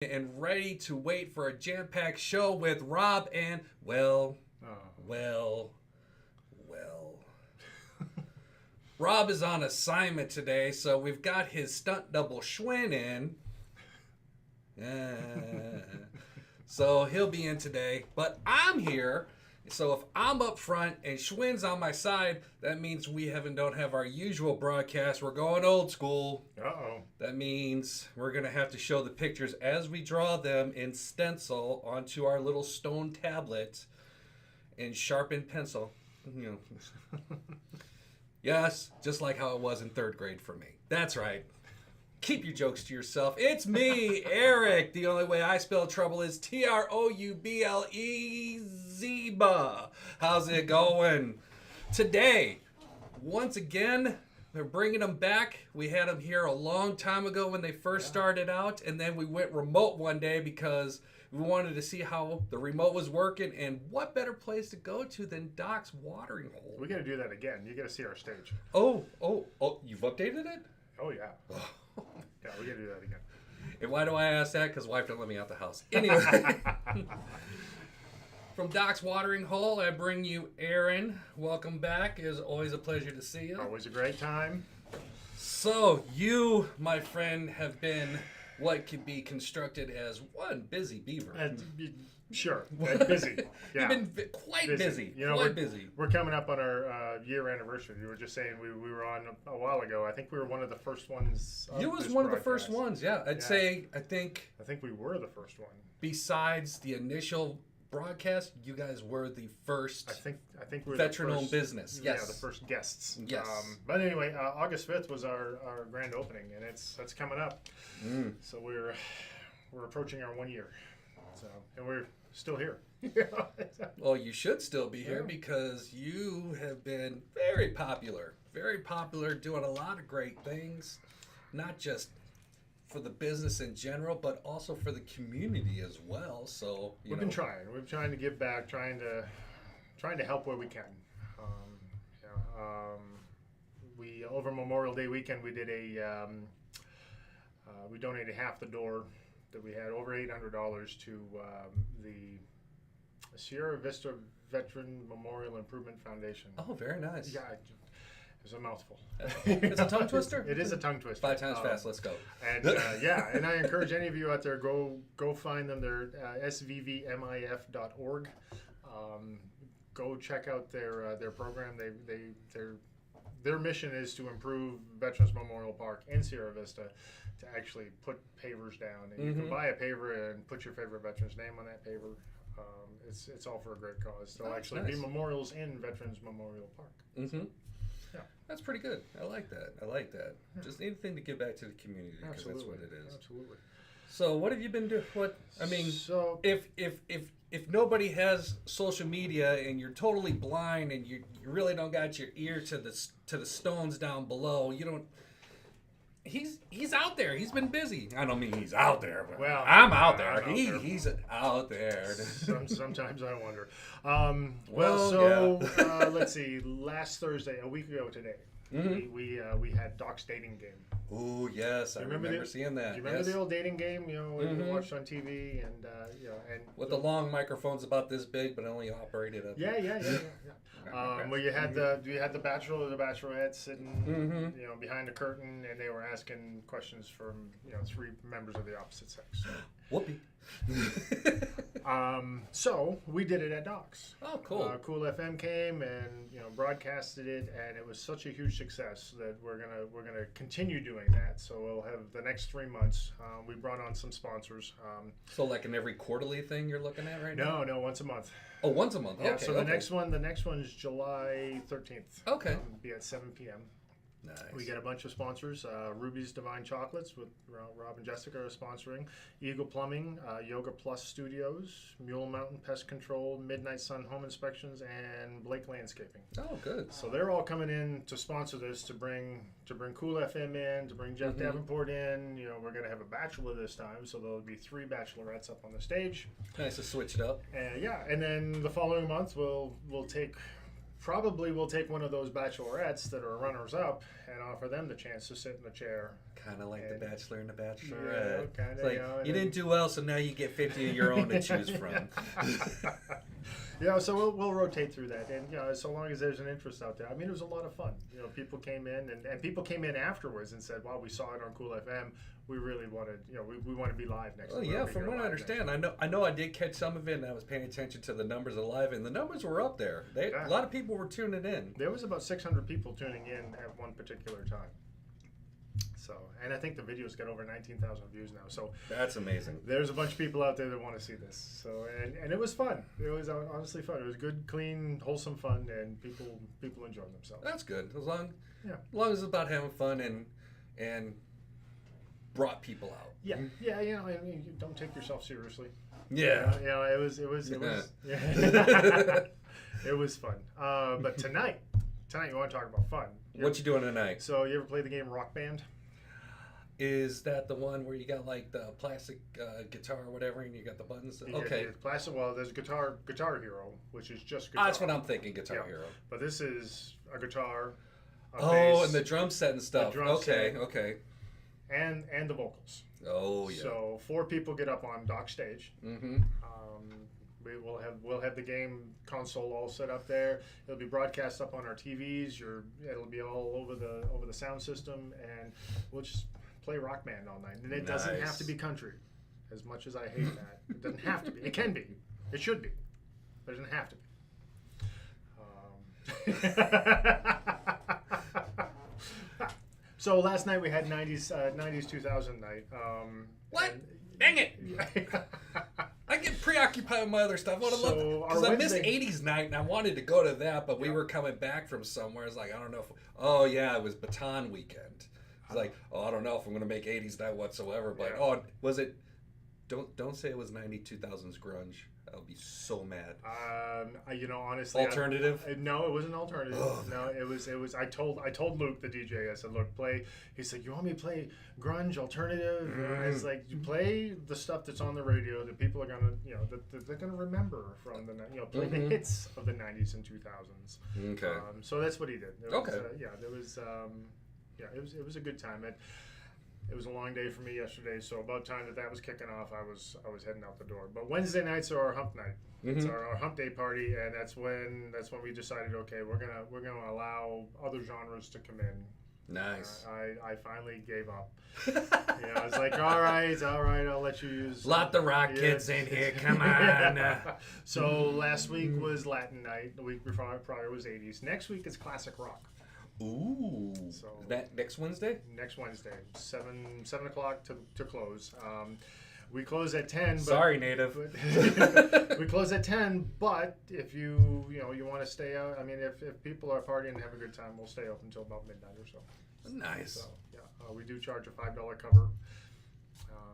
and ready to wait for a jam-packed show with Rob and, well. Rob is on assignment today, so we've got his stunt double Schwinn in. So he'll be in today, but I'm here. So if I'm up front and Schwinn's on my side, that means we don't have our usual broadcast. We're going old school. Uh-oh. That means we're going to have to show the pictures as we draw them in stencil onto our little stone tablet in sharpened pencil. Yes, just like how it was in third grade for me. That's right. Keep your jokes to yourself. It's me, Erik. The only way I spell trouble is Trouble. Zeba. How's it going? Today, once again, they're bringing them back. We had them here a long time ago when they first started out, and then we went remote one day because we wanted to see how the remote was working, and what better place to go to than Doc's watering hole? We got to do that again. You got to see our stage. Oh, you've updated it? Oh, yeah. Yeah, we got to do that again. And why do I ask that? Because wife didn't let me out the house. Anyway, from Doc's watering hole, I bring you Aaron. Welcome back. It is always a pleasure to see you. Always a great time. So you, my friend, have been what could be constructed as one busy beaver. Sure. Busy. Yeah. You've been quite busy. Quite busy. We're coming up on our year anniversary. You were just saying we were on a while ago. I think we were one of the first ones. You was one of the first ones, yeah. I think we were the first one. Besides the initial broadcast, you guys were the first. I think we're veteran-owned business. Yes, yeah, the first guests. Yes. But anyway, August 5th was our grand opening, and that's coming up. So we're approaching our 1 year. So and we're still here. Well, you should still be here because you have been very popular, doing a lot of great things, not just for the business in general, but also for the community as well. So we've been trying. We're trying to give back, trying to help where we can. We over Memorial Day weekend we did we donated half the door that we had, over $800 to the Sierra Vista Veteran Memorial Improvement Foundation. Oh, very nice. Yeah. It's a mouthful. It's a tongue twister? It is a tongue twister. 5 times fast, let's go. And and I encourage any of you out there, go find them. They're svvmif.org. Go check out their program. Their mission is to improve Veterans Memorial Park in Sierra Vista, to actually put pavers down. And you can buy a paver and put your favorite veteran's name on that paver. It's all for a great cause. There'll actually be memorials in Veterans Memorial Park. Mm-hmm. Yeah. That's pretty good. I like that. Yeah. Just anything to give back to the community, because that's what it is. Absolutely. So what have you been doing? If nobody has social media and you're totally blind and you really don't got your ear to the stones down below, you don't. He's out there. He's been busy. I don't mean he's out there, but I'm out there. He's out there. Sometimes I wonder. Let's see. Last Thursday, a week ago today, we had Doc's dating game. Oh yes, I remember seeing that. Do you remember the old dating game? We watched on TV and with the long microphones about this big, but only operated up. Yeah. Where you had the bachelor or the bachelorette sitting, behind the curtain, and they were asking questions from 3 members of the opposite sex. Whoopee. So we did it at Doc's. Oh, cool. Cool FM came and broadcasted it, and it was such a huge success that we're gonna continue doing that. So we'll have the next 3 months. We brought on some sponsors. So like in every quarterly thing you're looking at right now? No, once a month. Oh, once a month. Yeah. Okay, So the next one is July 13th. Okay. It'll be at 7 p.m. Nice. We get a bunch of sponsors. Ruby's Divine Chocolates with Rob and Jessica are sponsoring. Eagle Plumbing, Yoga Plus Studios, Mule Mountain Pest Control, Midnight Sun Home Inspections, and Blake Landscaping. Oh, good. So they're all coming in to sponsor this, to bring Cool FM in, to bring Jeff Davenport in. We're going to have a bachelor this time, so there'll be 3 bachelorettes up on the stage. Nice to switch it up. And then the following month we'll take probably we'll take one of those bachelorettes that are runners up and offer them the chance to sit in the chair. Kind of like The Bachelor and The Yeah, Bachelorette. kind It's of. like, You know, you didn't do well, so now you get 50 of your own to choose from. Yeah, so we'll rotate through that, and so long as there's an interest out there. I mean, it was a lot of fun. People came in, and people came in afterwards and said, "Wow, we saw it on Cool FM. We really wanted, we want to be live next Oh time." yeah, from what I understand, I know I did catch some of it, and I was paying attention to the numbers of live, and the numbers were up there. A lot of people were tuning in. There was about 600 people tuning in at one particular time. So, and I think the videos got over 19,000 views now. So That's amazing. there's a bunch of people out there that want to see this. So, and it was fun. It was honestly fun. It was good, clean, wholesome fun, and people enjoyed themselves. That's good. As long as it's about having fun and brought people out. Yeah, I mean, you don't take yourself seriously. Yeah. It was it was fun. But tonight you want to talk about fun. What you doing tonight? So you ever play the game Rock Band? Is that the one where you got like the plastic guitar or whatever, and you got the buttons? Okay. It's plastic. Well, there's Guitar Hero, which is just guitar. That's what I'm thinking. Guitar Hero. But this is a guitar. A Oh, bass, and the drum set and stuff. Okay. and the vocals. Oh yeah. So 4 people get up on dock stage. Mm-hmm. We'll have the game console all set up there. It'll be broadcast up on our TVs. It'll be all over the sound system, and we'll just play Rock Band all night. And it doesn't have to be country, as much as I hate that. It doesn't have to be. It can be. It should be. But it doesn't have to be. So last night we had 90s 2000 night. What? Dang it! I get preoccupied with my other stuff. Because I missed 80s night and I wanted to go to that, but we were coming back from somewhere. It's like, I don't know if... it was Baton weekend. It's like, I don't know if I'm going to make 80s night whatsoever, but was it... Don't say it was 92,000's grunge. I'll be so mad. Honestly, alternative? No, it wasn't alternative. Oh, no, it was. I told Luke, the DJ. I said, look, play. He said, you want me to play grunge, alternative? And I was like, you play the stuff that's on the radio that people are gonna, that they're gonna remember from the, play the hits of the 90s and 2000s. Okay. So that's what he did. It was a good time. It was a long day for me yesterday, so about time that was kicking off, I was heading out the door. But Wednesday nights are our hump night. Mm-hmm. It's our hump day party, and that's when we decided, okay, we're gonna allow other genres to come in. Nice. I finally gave up. I was like, all right, I'll let you use. Lot the rock kids in here, come on. So last week was Latin night. The week prior was 80s. Next week is classic rock. Ooh. So that next Wednesday? Next Wednesday, 7 o'clock to close. We close at 10. Sorry, Native. We close at 10, but if you want to stay out, I mean, if people are partying and have a good time, we'll stay up until about midnight or so. Nice. So, we do charge a $5 cover.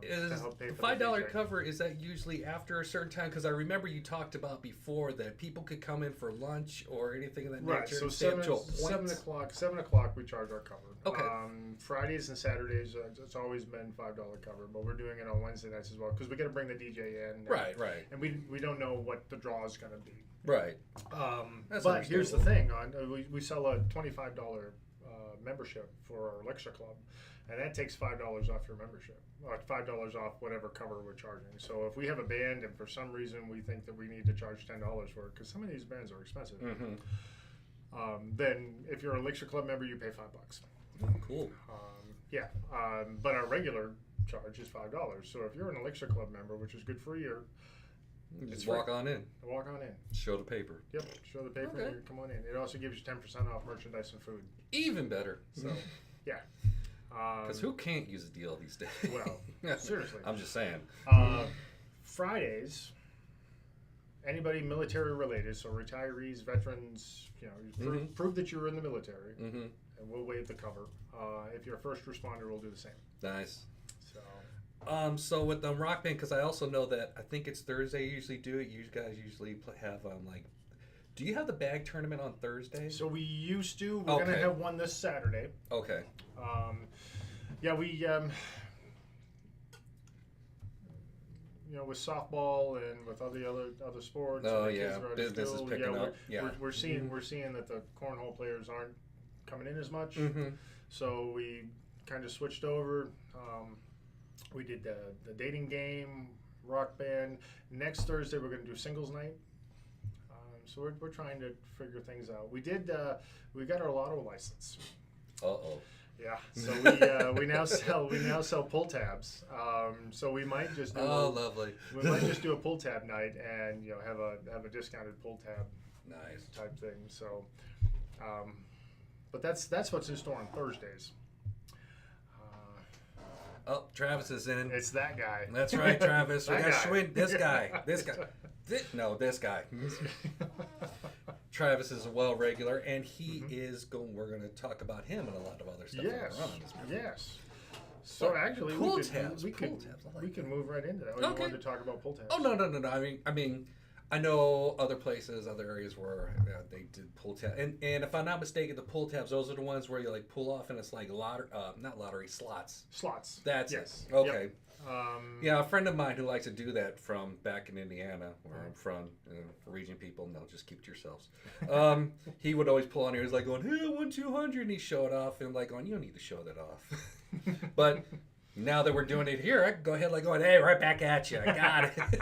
Is the $5 cover, is that usually after a certain time? Because I remember you talked about before that people could come in for lunch or anything of that nature. Right, so and 7 o'clock we charge our cover. Okay. Fridays and Saturdays, it's always been $5 cover, but we're doing it on Wednesday nights as well because we got to bring the DJ in. Right. And we don't know what the draw is going to be. Right. But here's the thing: we sell a $25 membership for our lecture club, and that takes $5 off your membership. $5 off whatever cover we're charging. So if we have a band and for some reason we think that we need to charge $10 for it, because some of these bands are expensive, then if you're a Elixir Club member, you pay $5. Cool. But our regular charge is $5. So if you're an Elixir Club member, which is good for a year, just walk on in. Walk on in. Show the paper. Yep. Show the paper. Okay. Come on in. It also gives you 10% off merchandise and food. Even better. So, yeah. Because who can't use a deal these days? Well, seriously. I'm just saying. Fridays, anybody military related, so retirees, veterans, prove that you're in the military, and we'll waive the cover. If you're a first responder, we'll do the same. Nice. So. So with the Rock Band, because I also know that I think it's Thursday you usually do it. You guys usually have do you have the bag tournament on Thursday? So we used to. We're gonna have one this Saturday. Okay. with softball and with other sports. Oh, and the yeah. kids are already Business is still- picking up. Yeah. We're seeing that the cornhole players aren't coming in as much. Mm-hmm. So we kind of switched over. We did the dating game, rock band. Next Thursday we're going to do singles night. So we're trying to figure things out. We got our lotto license. Uh-oh. Yeah. So we now sell pull tabs. So we might just do lovely. we might just do a pull tab night and have a discounted pull tab Nice. type thing. So, but that's what's in store on Thursdays. Oh, Travis is in. It's that guy. That's right, Travis. We That got guy. Schwinn. This guy. This guy. This guy. Travis is a well regular, and he is going. We're going to talk about him and a lot of other stuff. Yes. later on in this movie. Yes. So actually, pull we could tabs. we Pull could tabs. I like we that. can move right into that. Oh, Okay. You wanted to talk about pull tabs? Oh no. I mean, I know other places, other areas where they did pull tabs, and if I'm not mistaken, the pull tabs, those are the ones where you like pull off, and it's like not lottery, slots. Slots. That's yes. it. Okay. Yep. Yeah, a friend of mine who likes to do that from back in Indiana, where I'm from, region people, no, just keep it to yourselves. He would always pull on here. He's like going, hey, I won 200, and he show it off, and like going, you don't need to show that off. But now that we're doing it here, I can go ahead like going, hey, right back at you. I got it.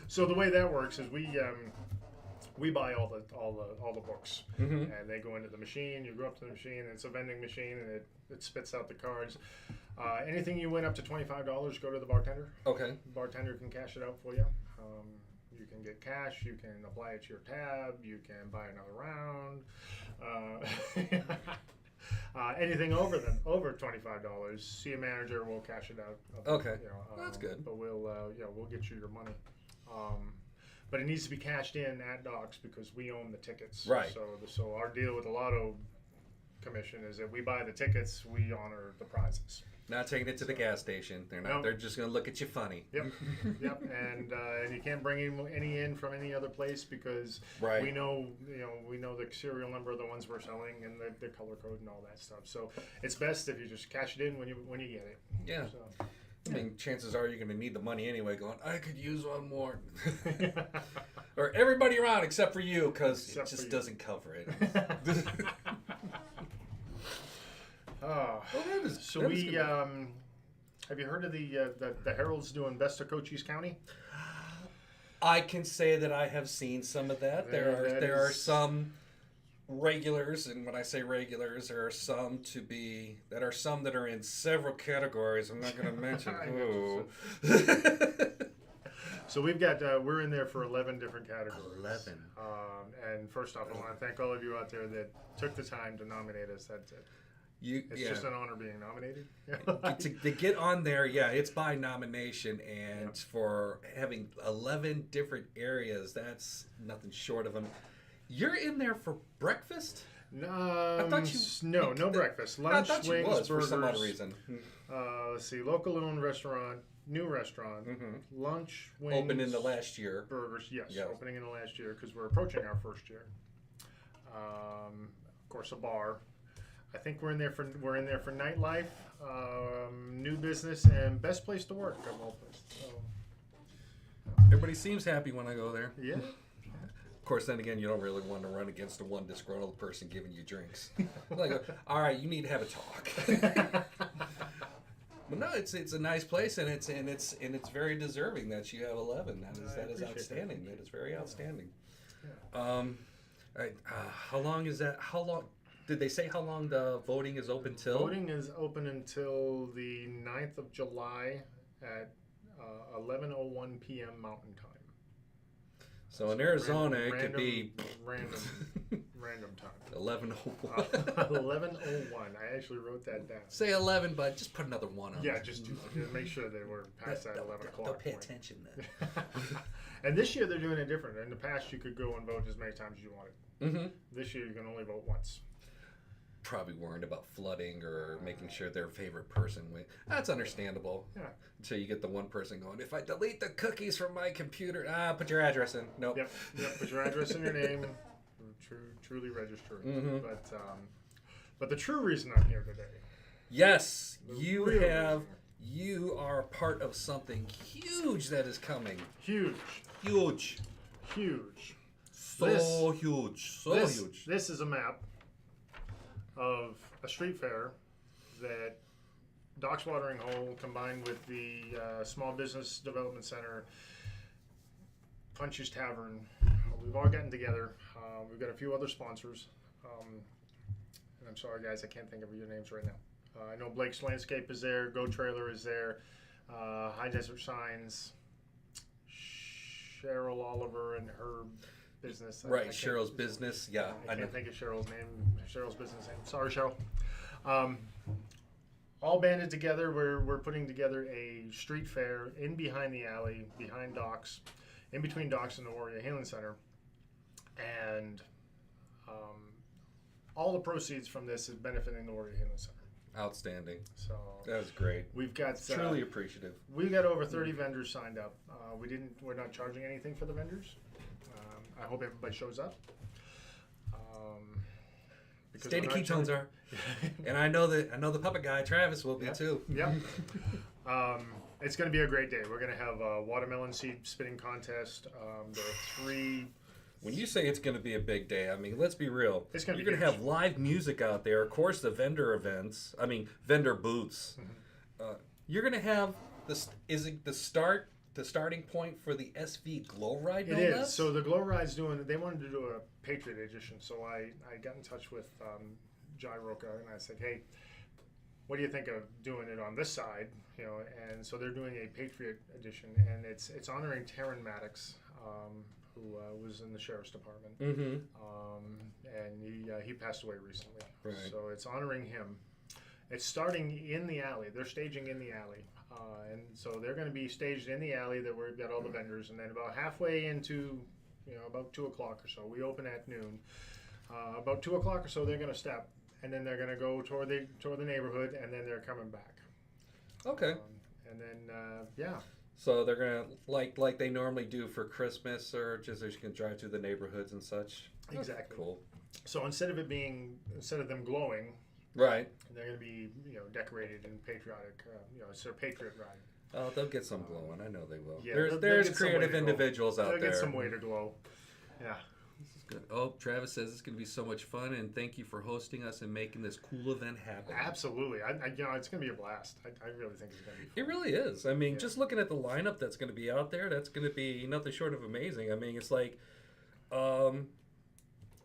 So the way that works is we buy all the books, and they go into the machine. You go up to the machine, and it's a vending machine, and it spits out the cards. Anything you win up to $25, go to the bartender. Okay. The bartender can cash it out for you. You can get cash. You can apply it to your tab. You can buy another round. Anything over $25, see a manager. We'll cash it out. Okay. That's good. But we'll get you your money. But it needs to be cashed in at Docks because we own the tickets. Right. So our deal with the Lotto Commission is that we buy the tickets, we honor the prizes. Not taking it to the gas station. They're not. No. They're just going to look at you funny. Yep. Yep. And you can't bring any in from any other place because Right. we know the serial number of the ones we're selling and the color code and all that stuff. So it's best if you just cash it in when you get it. Yeah. So. I mean, chances are you're going to need the money anyway. Going, I could use one more, or everybody around except for you, because it Except for just you. doesn't cover it. Oh. So that is good. have you heard of the Herald's doing Best of Cochise County? I can say that I have seen some of that. There are some regulars, and when I say regulars, there are some that are in several categories. I'm not going to mention who. So we've got we're in there for 11 different categories. 11. And first off, I want to thank all of you out there that took the time to nominate us. That's it. It's just an honor being nominated. to get on there, yeah, it's by nomination, and for having 11 different areas, that's nothing short of them. You're in there for breakfast? I thought you- no breakfast. I Lunch, thought you wings, was burgers. for some odd reason. Let's see, local owned restaurant, new restaurant, lunch, wings, Opened in the last year. burgers. Yes, Yeah. opening in the last year because we're approaching our first year. Of course, a bar. I think we're in there for nightlife, new business, and best place to work of all places. So, Everybody seems happy when I go there. yeah. Of course, then again, you don't really want to run against the one disgruntled person giving you drinks. Like, all right, you need to have a talk. But no, it's a nice place, and it's very deserving that you have 11. That is outstanding. That is very outstanding. Yeah. How long is that? How long did they say? How long the voting is open till? Voting is open until the 9th of July at 11:01 p.m. Mountain Time. So in Arizona, it could be random time. 11:01. 11:01. I actually wrote that down. Say 11, but just put another one on. Yeah, there. just make sure they were past that 11 o'clock. They'll pay point. attention then. And this year they're doing it different. In the past, you could go and vote as many times as you wanted. Mm-hmm. This year, you can only vote once. Probably worried about flooding or making sure their favorite person wins. That's understandable. Yeah. Until you get the one person going, if I delete the cookies from my computer, put your address in. Nope. Yep. Put your address and your name. Truly register. Mm-hmm. But the true reason I'm here today. Yes, The you real have you are a part of something huge that is coming. Huge. Huge. Huge. So huge. So huge. This is a map of a street fair that Docks Watering Hole combined with the Small Business Development Center, Punch's Tavern. We've all gotten together. We've got a few other sponsors. And I'm sorry, guys, I can't think of your names right now. I know Blake's Landscape is there. Go Trailer is there. High Desert Signs. Cheryl Oliver and her business. Right, Cheryl's business. Yeah, I can't think of Cheryl's name. Cheryl's business name. Sorry, Cheryl. All banded together, we're putting together a street fair in behind the alley, behind Docks, in between Docks and the Warrior Healing Center, and all the proceeds from this is benefiting the Warrior Healing Center. Outstanding. So that was great. We've got truly appreciative. We've got over 30 vendors signed up. We're not charging anything for the vendors. I hope everybody shows up. State of ketones are, and I know the puppet guy Travis will be too. Yep. It's going to be a great day. We're going to have a watermelon seed spinning contest. There are 3. When you say it's going to be a big day, I mean, let's be real. It's going to be You're going to have live music out there. Of course, the vendor booths. You're going to have this. Is it the starting point for the SV Glow Ride? It is. So the Glow Ride's they wanted to do a Patriot edition. So I got in touch with Jai Roca and I said, hey, what do you think of doing it on this side? And so they're doing a Patriot edition, and it's honoring Taryn Maddox, who was in the Sheriff's Department, and he passed away recently. Right. So it's honoring him. It's starting in the alley. They're staging in the alley. And so they're going to be staged in the alley that we've got all the vendors, and then about halfway into, about 2 o'clock or so, we open at noon. About 2 o'clock or so, they're going to step, and then they're going to go toward the neighborhood, and then they're coming back. Okay. And then So they're gonna like they normally do for Christmas, or just you can drive through the neighborhoods and such. Exactly. That's cool. So instead of them glowing. Right. They're going to be, decorated in patriotic, it's their Patriot Ride. Oh, they'll get some glowing. I know they will. Yeah, there's creative individuals out there. They'll get some way to glow. Yeah. This is good. Oh, Travis says it's going to be so much fun, and thank you for hosting us and making this cool event happen. Absolutely. It's going to be a blast. I really think it's going to be fun. It really is. I mean, just looking at the lineup that's going to be out there, that's going to be nothing short of amazing. I mean, it's like going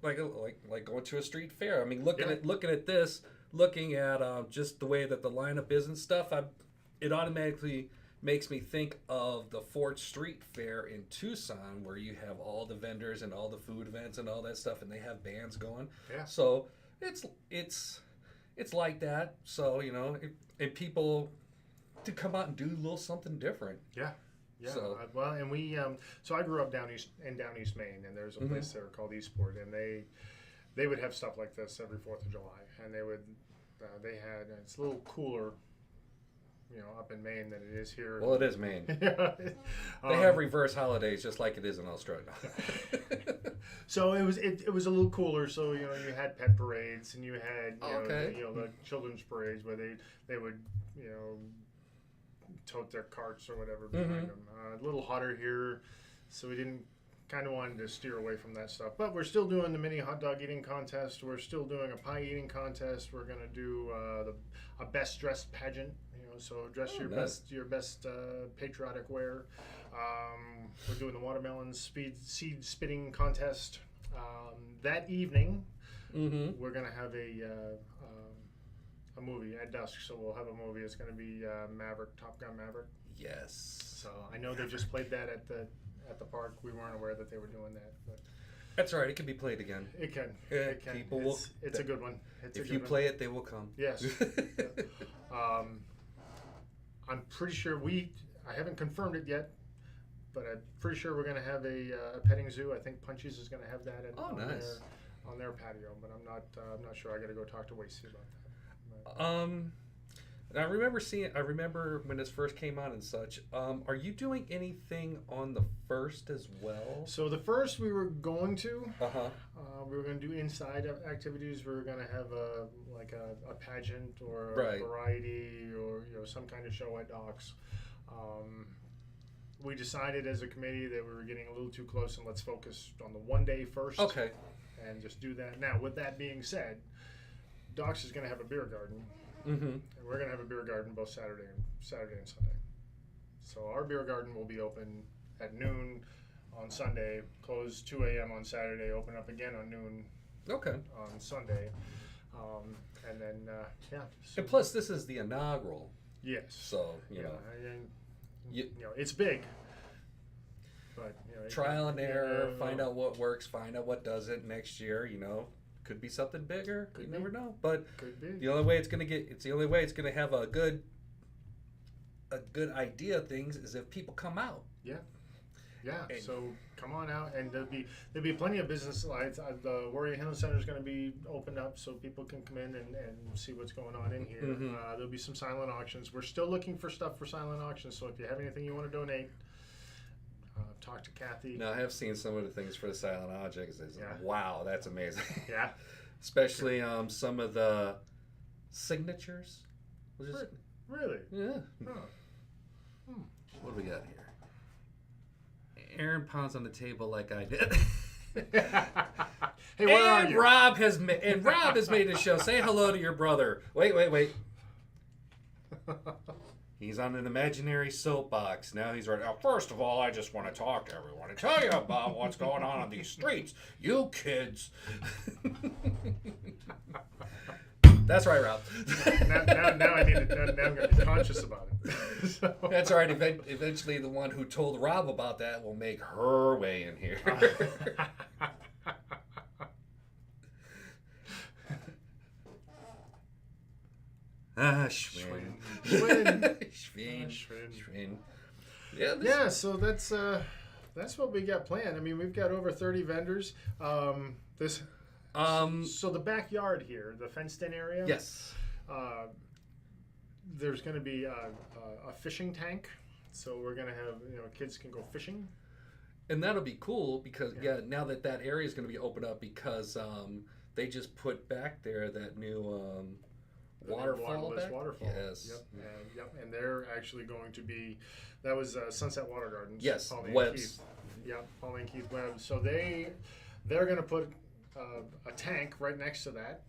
to a street fair. I mean, looking at this. Looking at just the way that the lineup is and stuff, it automatically makes me think of the 4th Street Fair in Tucson, where you have all the vendors and all the food events and all that stuff, and they have bands going. Yeah. So it's like that. So and people to come out and do a little something different. Yeah. Yeah. So, and we so I grew up down east Maine, and there's a place there called Eastport, and they would have stuff like this every 4th of July, and they had it's a little cooler, up in Maine than it is here. Well, it is Maine. They have reverse holidays just like it is in Australia. So it was a little cooler. So you had pet parades, and you had the children's parades where they would tote their carts or whatever behind them. A little hotter here, so we kind of wanted to steer away from that stuff. But we're still doing the mini hot dog eating contest. We're still doing a pie eating contest. We're going to do a best dressed pageant. So dress your best patriotic wear. We're doing the watermelon seed spitting contest. That evening, we're going to have a movie at dusk. So we'll have a movie. It's going to be Top Gun Maverick. Yes. So I know they just played that at the park. We weren't aware that they were doing that, but that's all right. It can be played again. It can. Yeah, it can. People it's a good one. If you play it, they will come. Yes. I'm pretty sure I haven't confirmed it yet, but I'm pretty sure we're going to have a petting zoo. I think Punchies is going to have that on their patio, but I'm not sure. I got to go talk to Wasey about that. And I remember when this first came out and such. Are you doing anything on the first as well? So the first we were going to, Uh-huh. we were going to do inside activities. We were going to have a pageant or a Right. variety or some kind of show at Docks. We decided as a committee that we were getting a little too close and let's focus on the one day first. Okay. And just do that. Now, with that being said, Docks is going to have a beer garden. Mm-hmm. And we're going to have a beer garden both Saturday and Sunday. So our beer garden will be open at noon on Sunday, close 2 a.m. on Saturday, open up again on noon Okay. on Sunday. And then, So, And plus, this is the inaugural, yes. so you know, And, You- it's big. But, trial and error, find out what works, find out what doesn't. Next year, could be something bigger. Could You be. never know. But Could be. the only way it's gonna have a good idea of things is if people come out. Yeah. And- So come on out, and there'll be plenty of business lights. The Warrior Healing Center is going to be opened up so people can come in and see what's going on in here. Mhm. There'll be some silent auctions. We're still looking for stuff for silent auctions. So if you have anything you want to donate, talk to Kathy. Now, I have seen some of the things for the silent objects. Yeah. Wow, that's amazing. Yeah. Especially some of the signatures. Which is, Really? yeah. Huh. What do we got here? Aaron pounds on the table like I did. Hey, where are and you? Rob has made the show. Say hello to your brother. Wait. He's on an imaginary soapbox. Now he's right. Now, first of all, I just want to talk to everyone and tell you about what's going on these streets. You kids. That's right, Rob. now I need to. Now I'm going to be conscious about it. So. That's all right. Eventually, the one who told Rob about that will make her way in here. Schwinn. Schwinn. Yeah, So that's what we got planned. I mean, we've got over 30 vendors. So the backyard here, the fenced-in area. Yes. There's going to be a fishing tank, so we're going to have kids can go fishing. And that'll be cool because now that area is going to be opened up because they just put back there that new waterfall. Waterfall. Yes. Yep. And they're actually going to be. That was Sunset Water Gardens. Yes. Pauline Webb's. Keith. Yep. Pauline Keith Webb. So they're going to put a tank right next to that.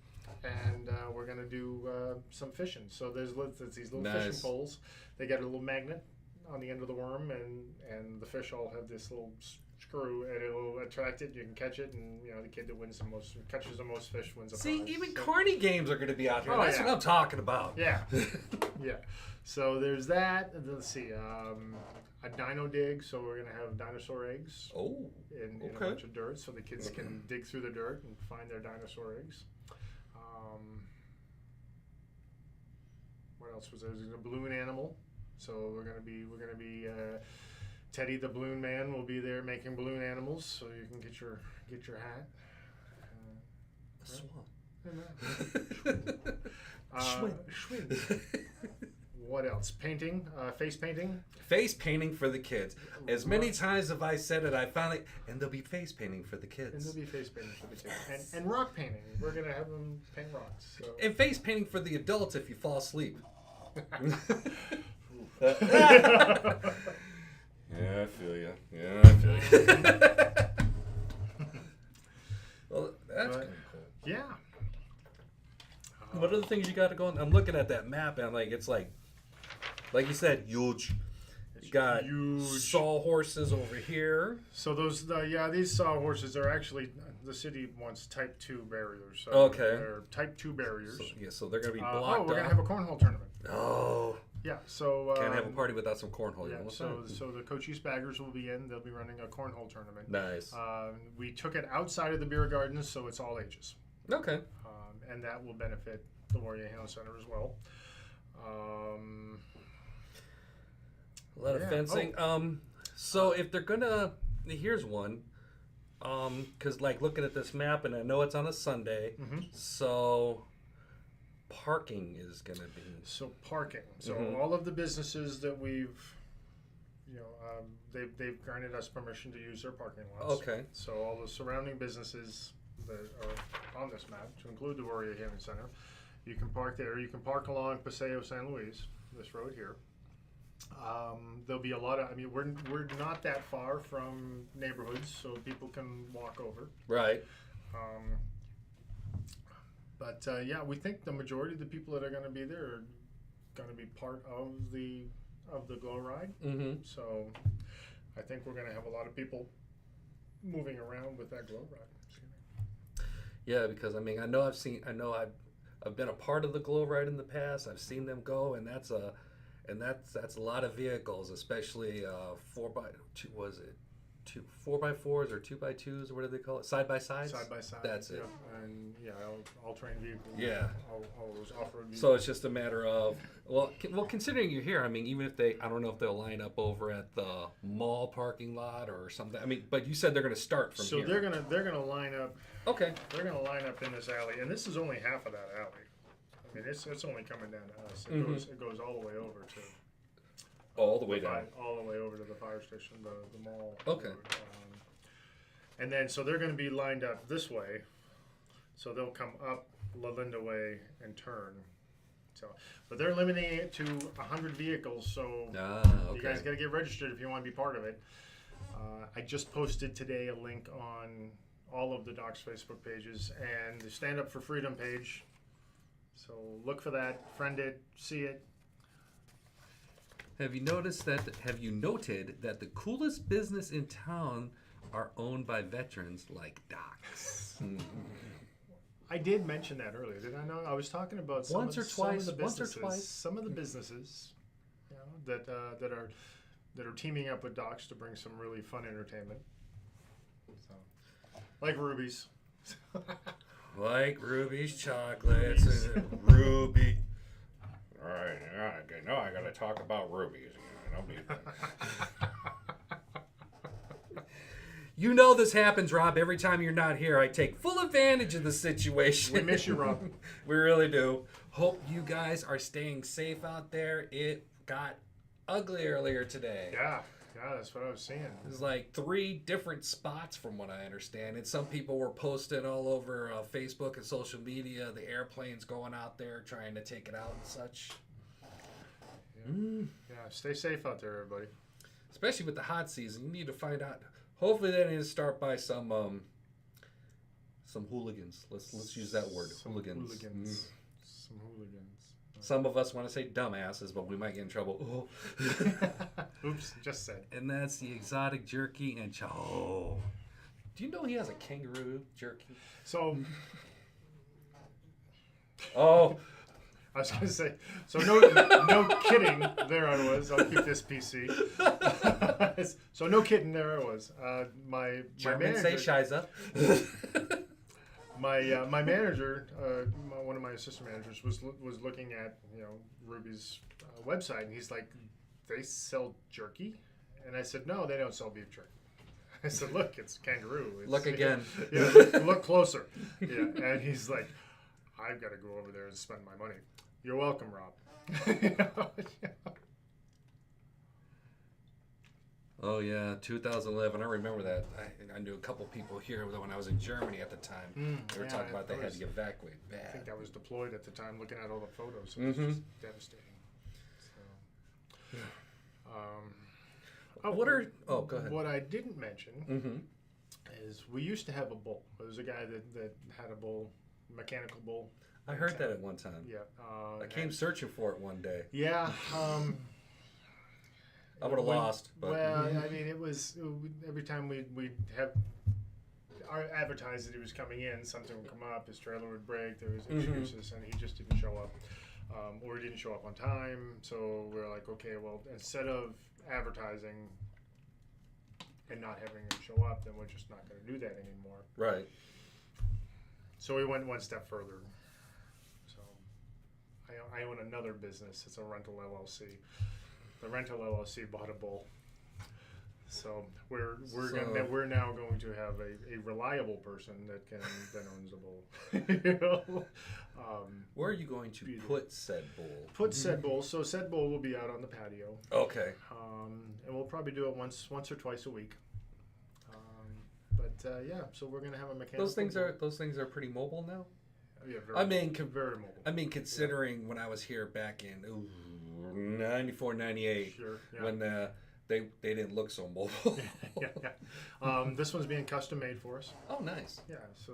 And we're going to do some fishing. So there's these little Nice. fishing poles. They got a little magnet on the end of the worm, and the fish all have this little screw, and it'll attract it. You can catch it, and the kid that catches the most fish wins a prize. See, even So- carny games are going to be out here. Oh, That's yeah. what I'm talking about. Yeah, yeah. So there's that. And let's see, a dino dig. So we're gonna have dinosaur eggs Oh, in a okay. bunch of dirt, so the kids can dig through the dirt and find their dinosaur eggs. What else was there? There's a balloon animal. So we're gonna be Teddy the Balloon Man will be there making balloon animals, so you can get your hat. a swan. Schwinn. What else? Painting, face painting. Face painting for the kids. As many times have I said it, and there'll be face painting for the And kids. there'll be face painting for the kids. And rock painting. We're going to have them paint rocks. So. And face painting for the adults if you fall asleep. Yeah, I feel you. Well, that's kind of cool. Yeah. What are the things you got to go on? I'm looking at that map and it's like you said, huge. You got huge. sawhorses over here. So these sawhorses are actually, the city wants type 2 barriers. So Okay. They're type 2 barriers. So they're going to be blocked we're going off. to have a cornhole tournament. Oh. Yeah, so. Can't have a party without some cornhole. Yeah, You know? so the Cochise Baggers will be in. They'll be running a cornhole tournament. Nice. We took it outside of the beer gardens, so it's all ages. Okay. And that will benefit the Warrior Healing Center as well. A lot of fencing. So if they're gonna, here's one. Because looking at this map, and I know it's on a Sunday. Mhm. So parking is going to be. So parking. So Mhm. all of the businesses that we've, they've granted us permission to use their parking lots. Okay. So all the surrounding businesses that are on this map, to include the Warrior Hearing Center, you can park there. You can park along Paseo San Luis, this road here. There'll be a lot of. I mean, we're not that far from neighborhoods, so people can walk over. Right. But yeah, we think the majority of the people that are going to be there are going to be part of the Glow Ride. Mm-hmm. So I think we're going to have a lot of people moving around with that Glow Ride. Yeah, because I mean, I've been a part of the Glow Ride in the past. I've seen them go, and that's a lot of vehicles, especially 4x2. Was it 4x4s or 2x2s, or what do they call it? Side by sides. Side by side. That's it. And yeah, all terrain vehicles. Yeah. All those off road vehicles. So it's just a matter of well, considering you're here, I mean, even if I don't know if they'll line up over at the mall parking lot or something. I mean, but you said they're going to start from here. So they're gonna line up. Okay. They're gonna line up in this alley, and this is only half of that alley. I mean, it's only coming down to us. It goes all the way over to. All the way down. All the way over to the fire station, the mall. Okay. And then, so they're going to be lined up this way. So they'll come up La Linda Way and turn. So, but they're limiting it to 100 vehicles. So Okay. you guys got to get registered if you want to be part of it. I just posted today a link on all of the Docs Facebook pages and the Stand Up for Freedom page. So look for that, friend it, see it. Have you noted that the coolest business in town are owned by veterans like Docs? I did mention that earlier, did I know? I was talking about some of the businesses, some of the businesses, that are teaming up with Docs to bring some really fun entertainment. So, like Ruby's. Like Ruby's Chocolates and Ruby. All right, now I got to talk about rubies. You know this happens, Rob. Every time you're not here, I take full advantage of the situation. We miss you, Rob. We really do. Hope you guys are staying safe out there. It got ugly earlier today. Yeah, that's what I was seeing. There's like 3 different spots from what I understand. And some people were posting all over Facebook and social media, the airplanes going out there trying to take it out and such. Yeah, stay safe out there, everybody. Especially with the hot season, you need to find out. Hopefully they didn't start by some hooligans. Let's use that word. Hooligans. Some hooligans. Some of us want to say dumbasses, but we might get in trouble. Oops, just said. And that's the exotic jerky and do you know he has a kangaroo jerky? So, Oh, I was going to say, so no kidding, there I was. I'll keep this PC. So no kidding, there I was. My Germans manager, say Scheiße. my manager, one of my assistant managers, was looking at Ruby's website, and he's like, they sell jerky? And I said, no, they don't sell beef jerky. I said, look, it's kangaroo. Look again. Yeah, look closer. Yeah, and he's like, I've got to go over there and spend my money. You're welcome, Rob. Oh yeah, 2011. I remember that. I knew a couple people here when I was in Germany at the time. They were talking about they had to get evacuated bad. I think I was deployed at the time, looking at all the photos. It was just devastating. So, go ahead. What I didn't mention is we used to have a bull. There was a guy that had a bull, mechanical bull. I heard that at one time. Yeah. I came searching for it one day. Yeah. I would have lost. But. Well, I mean, it was every time we'd have advertised that he was coming in, something would come up, his trailer would break, there was excuses, and he just didn't show up. Or he didn't show up on time, so we were like, okay, well, instead of advertising and not having him show up, then we're just not going to do that anymore. Right. So we went one step further. So I own another business. It's a rental LLC. The rental LLC bought a bull. So we're now going to have a reliable person that owns the bull. You know? Where are you going to put said bull? Put said bull. So said bull will be out on the patio. Okay. And we'll probably do it once or twice a week. Yeah, so we're gonna have a mechanical. Those things are pretty mobile now. Yeah, very mobile. I mean, considering when I was here back in 94, 98, Sure, yeah. when they didn't look so mobile. Yeah. This one's being custom made for us. Oh, nice. Yeah, so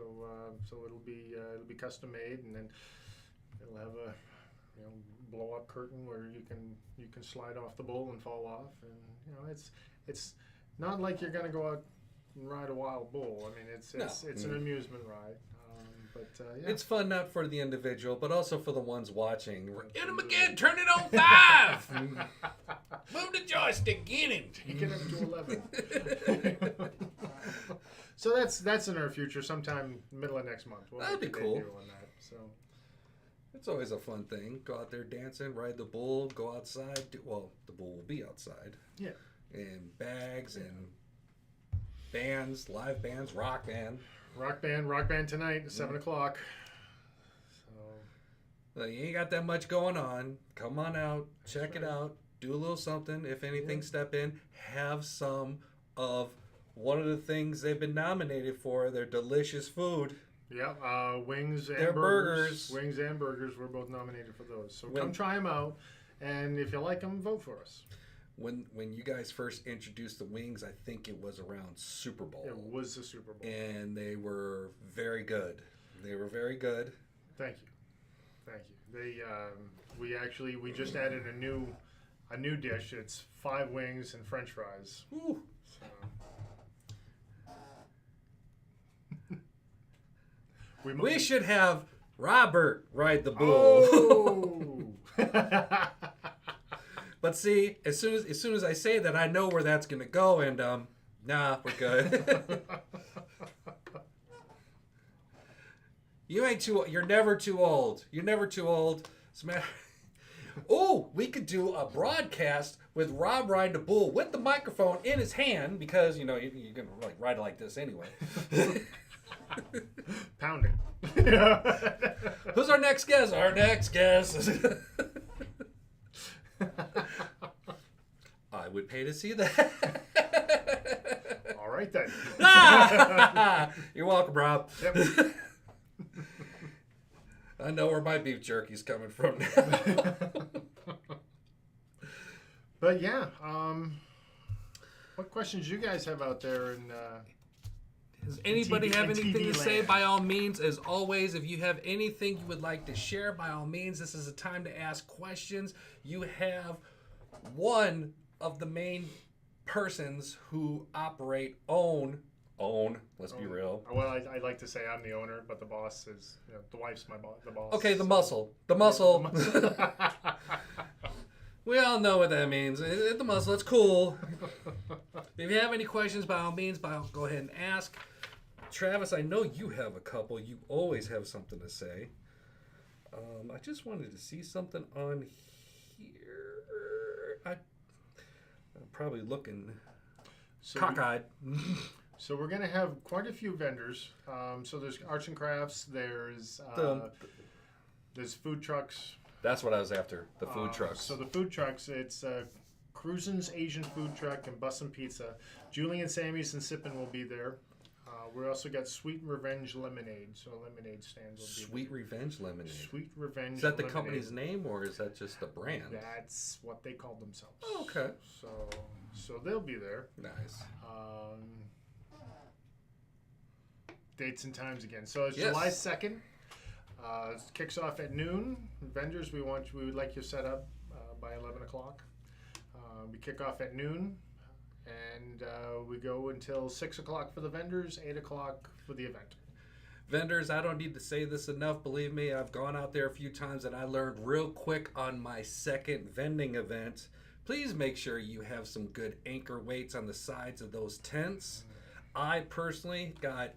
it'll be custom made, and then it'll have a blow up curtain where you can slide off the bull and fall off, and it's not like you're gonna go out and ride a wild bull. I mean, it's an amusement ride. Yeah. It's fun not for the individual, but also for the ones watching. Get him again! Turn it on 5! Move the joystick, get him! Take it up to 11. So that's in our future, sometime middle of next month. That'd be cool. On that, so. It's always a fun thing. Go out there dancing, ride the bull, go outside. The bull will be outside. Yeah. And bags and bands, live bands, rock band. Rock band tonight at 7 o'clock. So you ain't got that much going on. Come on out, check it out, do a little something. If anything, step in. Have some of one of the things they've been nominated for. Their delicious food. Yeah, wings and Their burgers. Wings and burgers. We're both nominated for those. So come try them out, and if you like them, vote for us. When you guys first introduced the wings, I think it was around Super Bowl. It was the Super Bowl. And they were very good. They were very good. Thank you. They we just added a new dish. It's 5 wings and French fries. Ooh. So. We should have Robert ride the bull. Oh. But see, as soon as I say that, I know where that's gonna go, and nah, we're good. You're never too old. You're never too old. Oh, we could do a broadcast with Rob riding a bull with the microphone in his hand, because you're gonna ride it like this anyway. Pounding. Who's our next guest? Our next guest. I would pay to see that. All right then. You're welcome, Rob. Yep. I know where my beef jerky's coming from now. But yeah, what questions you guys have out there? And does anybody have anything to say? land? By all means, as always, if you have anything you would like to share, by all means, this is a time to ask questions. You have one of the main persons who own, let's be real. Well, I like to say I'm the owner, but the boss is, the wife's the boss. Okay, the muscle. We all know what that means. The muscle, it's cool. If you have any questions, by all means, go ahead and ask. Travis, I know you have a couple. You always have something to say. I just wanted to see something on here. I'm probably looking cockeyed. So we're going to have quite a few vendors. So there's arts and crafts. There's food trucks. That's what I was after, the food trucks. So the food trucks, it's Cruisin's Asian food truck and Bussin' Pizza. Julie and Sammy's and Sippin' will be there. We also got Sweet Revenge Lemonade. So a lemonade stand will be Sweet Revenge Lemonade. Sweet Revenge Is that the Lemonade. company's name, or is that just the brand? That's what they call themselves. Oh, okay. So they'll be there. Nice. Dates and times again. So it's July 2nd. It kicks off at noon. Vendors, we would like you set up by 11 o'clock. We kick off at noon, and we go until 6 o'clock for the vendors, 8 o'clock for the event. Vendors, I don't need to say this enough. Believe me, I've gone out there a few times, and I learned real quick on my second vending event. Please make sure you have some good anchor weights on the sides of those tents. I personally got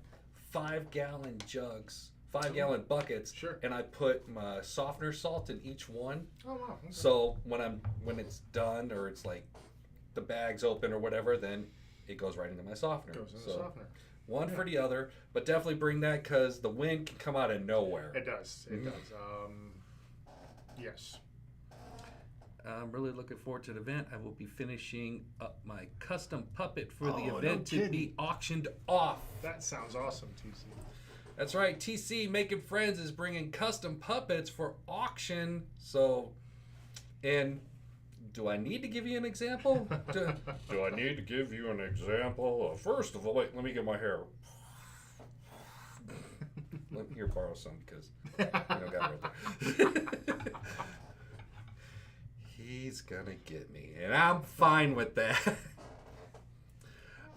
5-gallon jugs. 5-gallon buckets, and I put my softener salt in each one. Oh wow! Okay. So when it's done, or it's like the bag's open or whatever, then it goes right into my softener. Goes in the So, softener. one for the other, but definitely bring that because the wind can come out of nowhere. It does. It does. Yes. I'm really looking forward to the event. I will be finishing up my custom puppet for the Oh, no event to kidding. be auctioned off. That sounds awesome, TC. That's right. TC Making Friends is bringing custom puppets for auction. So, and do I need to give you an example? Do I need to give you an example? First of all, wait, let me get my hair. Let me borrow some because you know, got it right there. He's gonna get me, and I'm fine with that.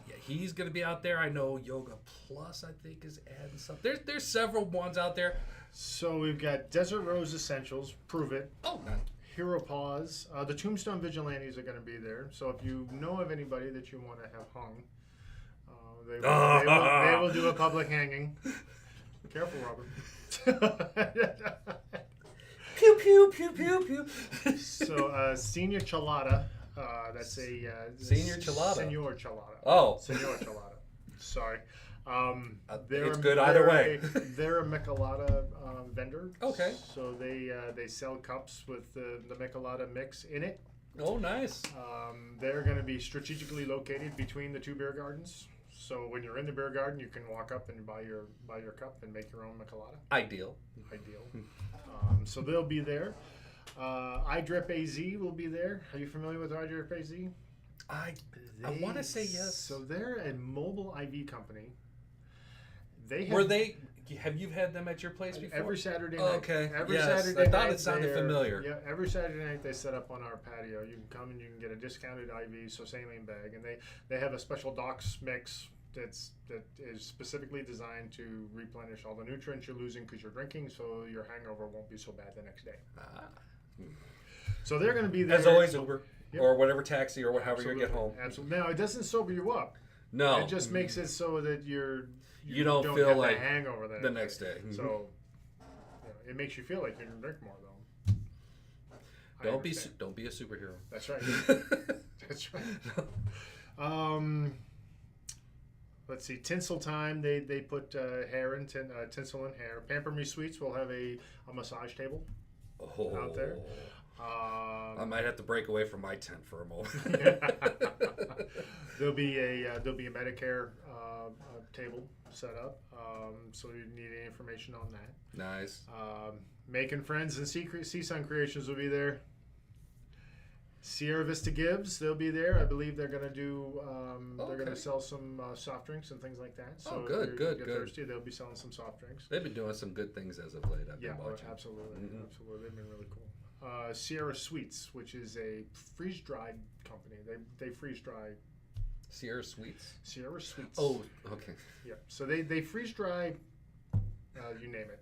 Yeah, he's gonna be out there. I know Yoga Plus, I think, is adding something. There's several ones out there. So we've got Desert Rose Essentials, Prove It, Oh, nice. Hero Paws. The Tombstone Vigilantes are going to be there. So if you know of anybody that you want to have hung, they will do a public hanging. Careful, Robert. Pew pew pew pew pew. So Senior Chelada. That's a Senior Chelada? Senor Chelada. Oh. Senor Chelada. Sorry. It's good either way. They're a Michelada vendor. Okay. So they sell cups with the Michelada mix in it. Oh, nice. They're going to be strategically located between the two beer gardens. So when you're in the beer garden, you can walk up and buy your cup and make your own Michelada. Ideal. So they'll be there. iDrip AZ will be there. Are you familiar with iDrip AZ? I want to say yes. So they're a mobile IV company. Have you had them at your place before? Every Saturday night. Oh, okay. Every Yes, Saturday I thought night it sounded they're- familiar. Yeah, every Saturday night they set up on our patio. You can come and you can get a discounted IV, so saline bag, and they have a special Docs mix that is specifically designed to replenish all the nutrients you're losing because you're drinking, so your hangover won't be so bad the next day. So they're going to be there. As always, Uber Yep. or whatever taxi or whatever you get home. Absolutely. Now it doesn't sober you up. No. It just makes it so that you don't feel have like the hangover the next day. So you know, it makes you feel like you can drink more though. I Don't understand. be a superhero. That's right. That's right. Let's see. Tinsel time. They put hair in tinsel in hair. Pamper Me Sweets will have a massage table out there. I might have to break away from my tent for a moment. There'll be a Medicare table set up. So you need any information on that. Nice. Making Friends and Seasun Creations will be there. Sierra Vista Gibbs, they'll be there. I believe they're going to do. They're going to sell some soft drinks and things like that. So good, if good, you get good. thirsty, they'll be selling some soft drinks. They've been doing some good things as of late. I've been watching. Absolutely, absolutely. They've been really cool. Sierra Sweets, which is a freeze dried company. They freeze dry. Sierra Sweets. Sierra Sweets. Oh, okay. Yeah. So they freeze dry. You name it.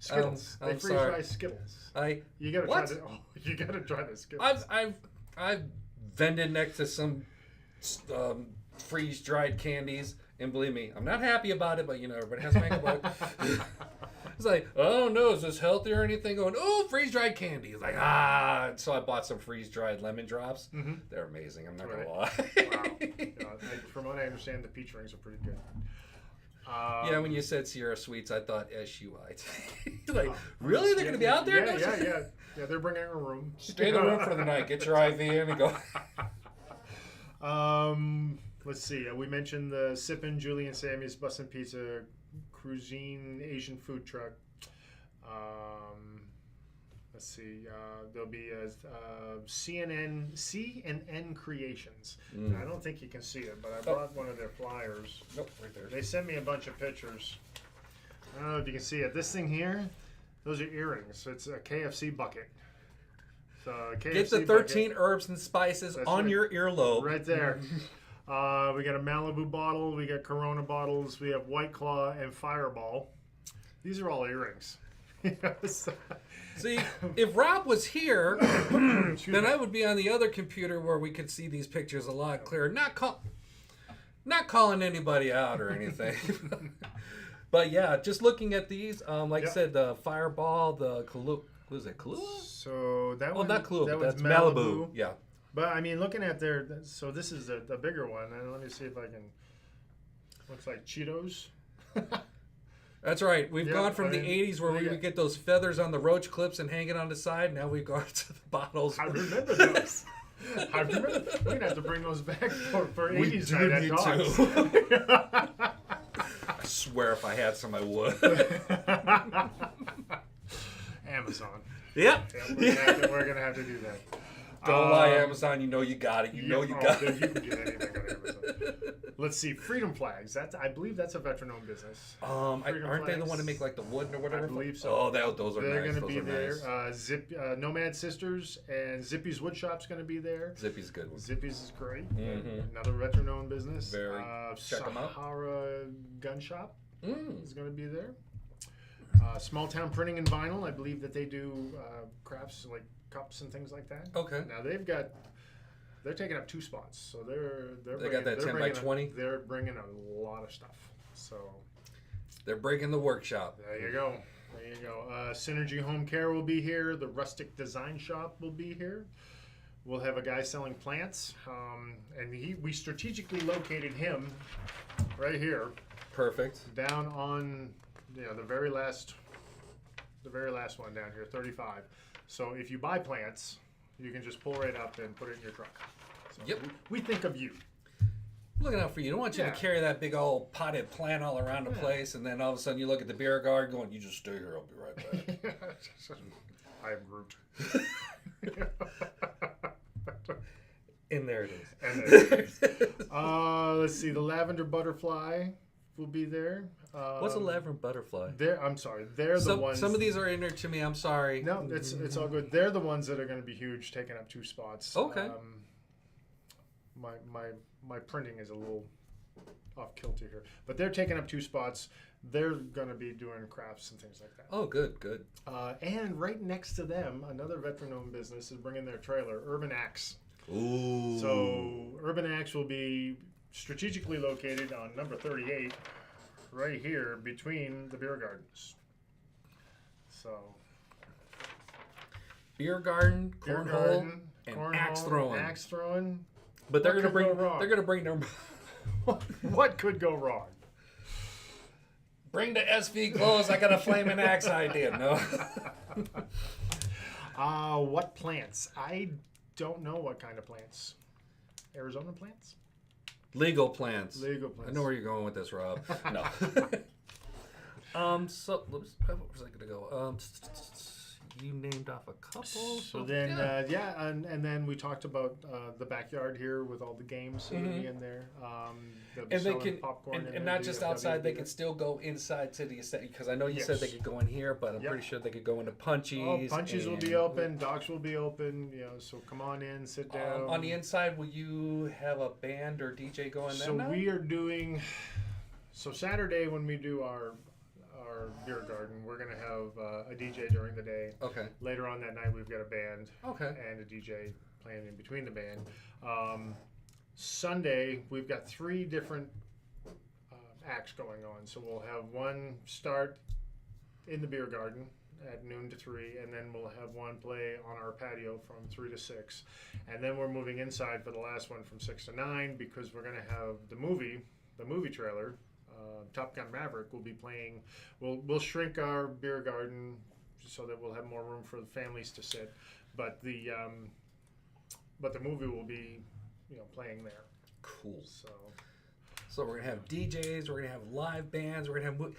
Skittles. They I'm freeze sorry. dry Skittles. You gotta what? try the. Oh, you gotta try the Skittles. I've vended next to some freeze dried candies, and believe me, I'm not happy about it. But you know, everybody has to make about it. It's like, oh no, is this healthy or anything? Going, oh, freeze dried candy. It's like, so I bought some freeze dried lemon drops. Mm-hmm. They're amazing. I'm not Right. gonna lie. Wow. From what I understand, the peach rings are pretty good. Yeah, when you said Sierra Sweets, I thought SUI. Like, really? They're going to be out there? Yeah, they're bringing a room. Stay in the room for the night. Get your IV in and go. Let's see. We mentioned the Sippin' Julie & Sammy's Bussin' Pizza Cuisine Asian food truck. Let's see. There'll be CNN Creations. Now, I don't think you can see it, but I brought one of their flyers. Nope, right there. They sent me a bunch of pictures. I don't know if you can see it. This thing here, those are earrings. It's a KFC bucket. So KFC Get the 13 herbs and spices on your earlobe. right there. We got a Malibu bottle. We got Corona bottles. We have White Claw and Fireball. These are all earrings. See, if Rob was here, then I would be on the other computer where we could see these pictures a lot clearer. Not calling anybody out or anything. But yeah, just looking at these, like I said, the Fireball, the Kahlua. Was it Kahlua? So that Well, one, not Kahlua, that but was that's Malibu. Yeah. But I mean, looking at so this is the bigger one, and let me see if I can. Looks like Cheetos. That's right. We've Yeah, gone from I the mean, 80s where we would get those feathers on the roach clips and hang it on the side. Now we've gone to the bottles. I remember those. I remember. We're gonna have to bring those back for 80s night at Dogs. I swear if I had some, I would. Amazon. Yep. Yeah, we're gonna have to do that. Don't lie, Amazon. You know you got it. You know you got it. You can get anything on Amazon. Let's see, Freedom Flags. I believe that's a veteran-owned business. Aren't they the Flags. one to make like the wood or whatever? I believe so. Oh, those are They're nice. going to be Those are there. nice. Nomad Sisters and Zippy's Woodshop's going to be there. Zippy's a good one. Zippy's is great. Mhm. Another veteran-owned business. Very. Check 'em out. Sahara Gun Shop is going to be there. Small Town Printing and Vinyl. I believe that they do crafts like cups and things like that. Okay. Now they're taking up 2 spots, so They got that 10 by 20? They're bringing a lot of stuff. So They're breaking the workshop. there you go. There you go. Synergy Home Care will be here. The Rustic Design Shop will be here. We'll have a guy selling plants, and we strategically located him right here, Perfect. down on the very last one down here, 35. So if you buy plants, you can just pull right up and put it in your truck. So Yep. we think of you. Looking out for you. I don't want you Yeah. to carry that big old potted plant all around the place, and then all of a sudden you look at the beer garden going, "You just stay here. I'll be right back." I am Groot. And there it is. And there it is. Let's see. The Lavender Butterfly will be there. What's a lavender butterfly? I'm sorry. They're the ones. Some of these are in there to me. I'm sorry. No, it's all good. They're the ones that are going to be huge, taking up 2 spots. Okay. My printing is a little off kilter here, but they're taking up 2 spots. They're going to be doing crafts and things like that. Oh, good, good. And right next to them, another veteran-owned business is bringing their trailer, Urban Axe. Ooh. So Urban Axe will be strategically located on number 38, right here between the beer gardens. So beer garden, beer cornhole, garden, and cornhole, axe throwing. What But they're could go wrong? They're gonna bring their. What could go wrong? Bring the SV clothes. I got a flaming axe idea. No. What plants? I don't know what kind of plants. Arizona plants? Legal plants. Legal plants. I know where you're going with this, Rob. No. So what was I gonna go? You named off a couple. So then, and then we talked about the backyard here with all the games that will be in there. They'll be And they selling can, popcorn and not just outside. They can can still go inside to the estate, because I know you said Yes. they could go in here, but I'm pretty sure they could go into Punchies. Punchies will be open, Docks will be open. So come on in, sit down. On the inside, will you have a band or DJ going there? So we are doing. So Saturday when we do our beer garden, we're gonna have a DJ during the day. Okay. Later on that night, we've got a band. Okay. And a DJ playing in between the band. Sunday, we've got 3 different acts going on. So we'll have one start in the beer garden at noon to 3, and then we'll have one play on our patio from 3 to 6. And then we're moving inside for the last one from 6 to 9, because we're going to have the movie trailer, Top Gun Maverick, will be playing. We'll shrink our beer garden so that we'll have more room for the families to sit. But the movie will be, playing there. Cool. So we're gonna have DJs. We're gonna have live bands. We're gonna have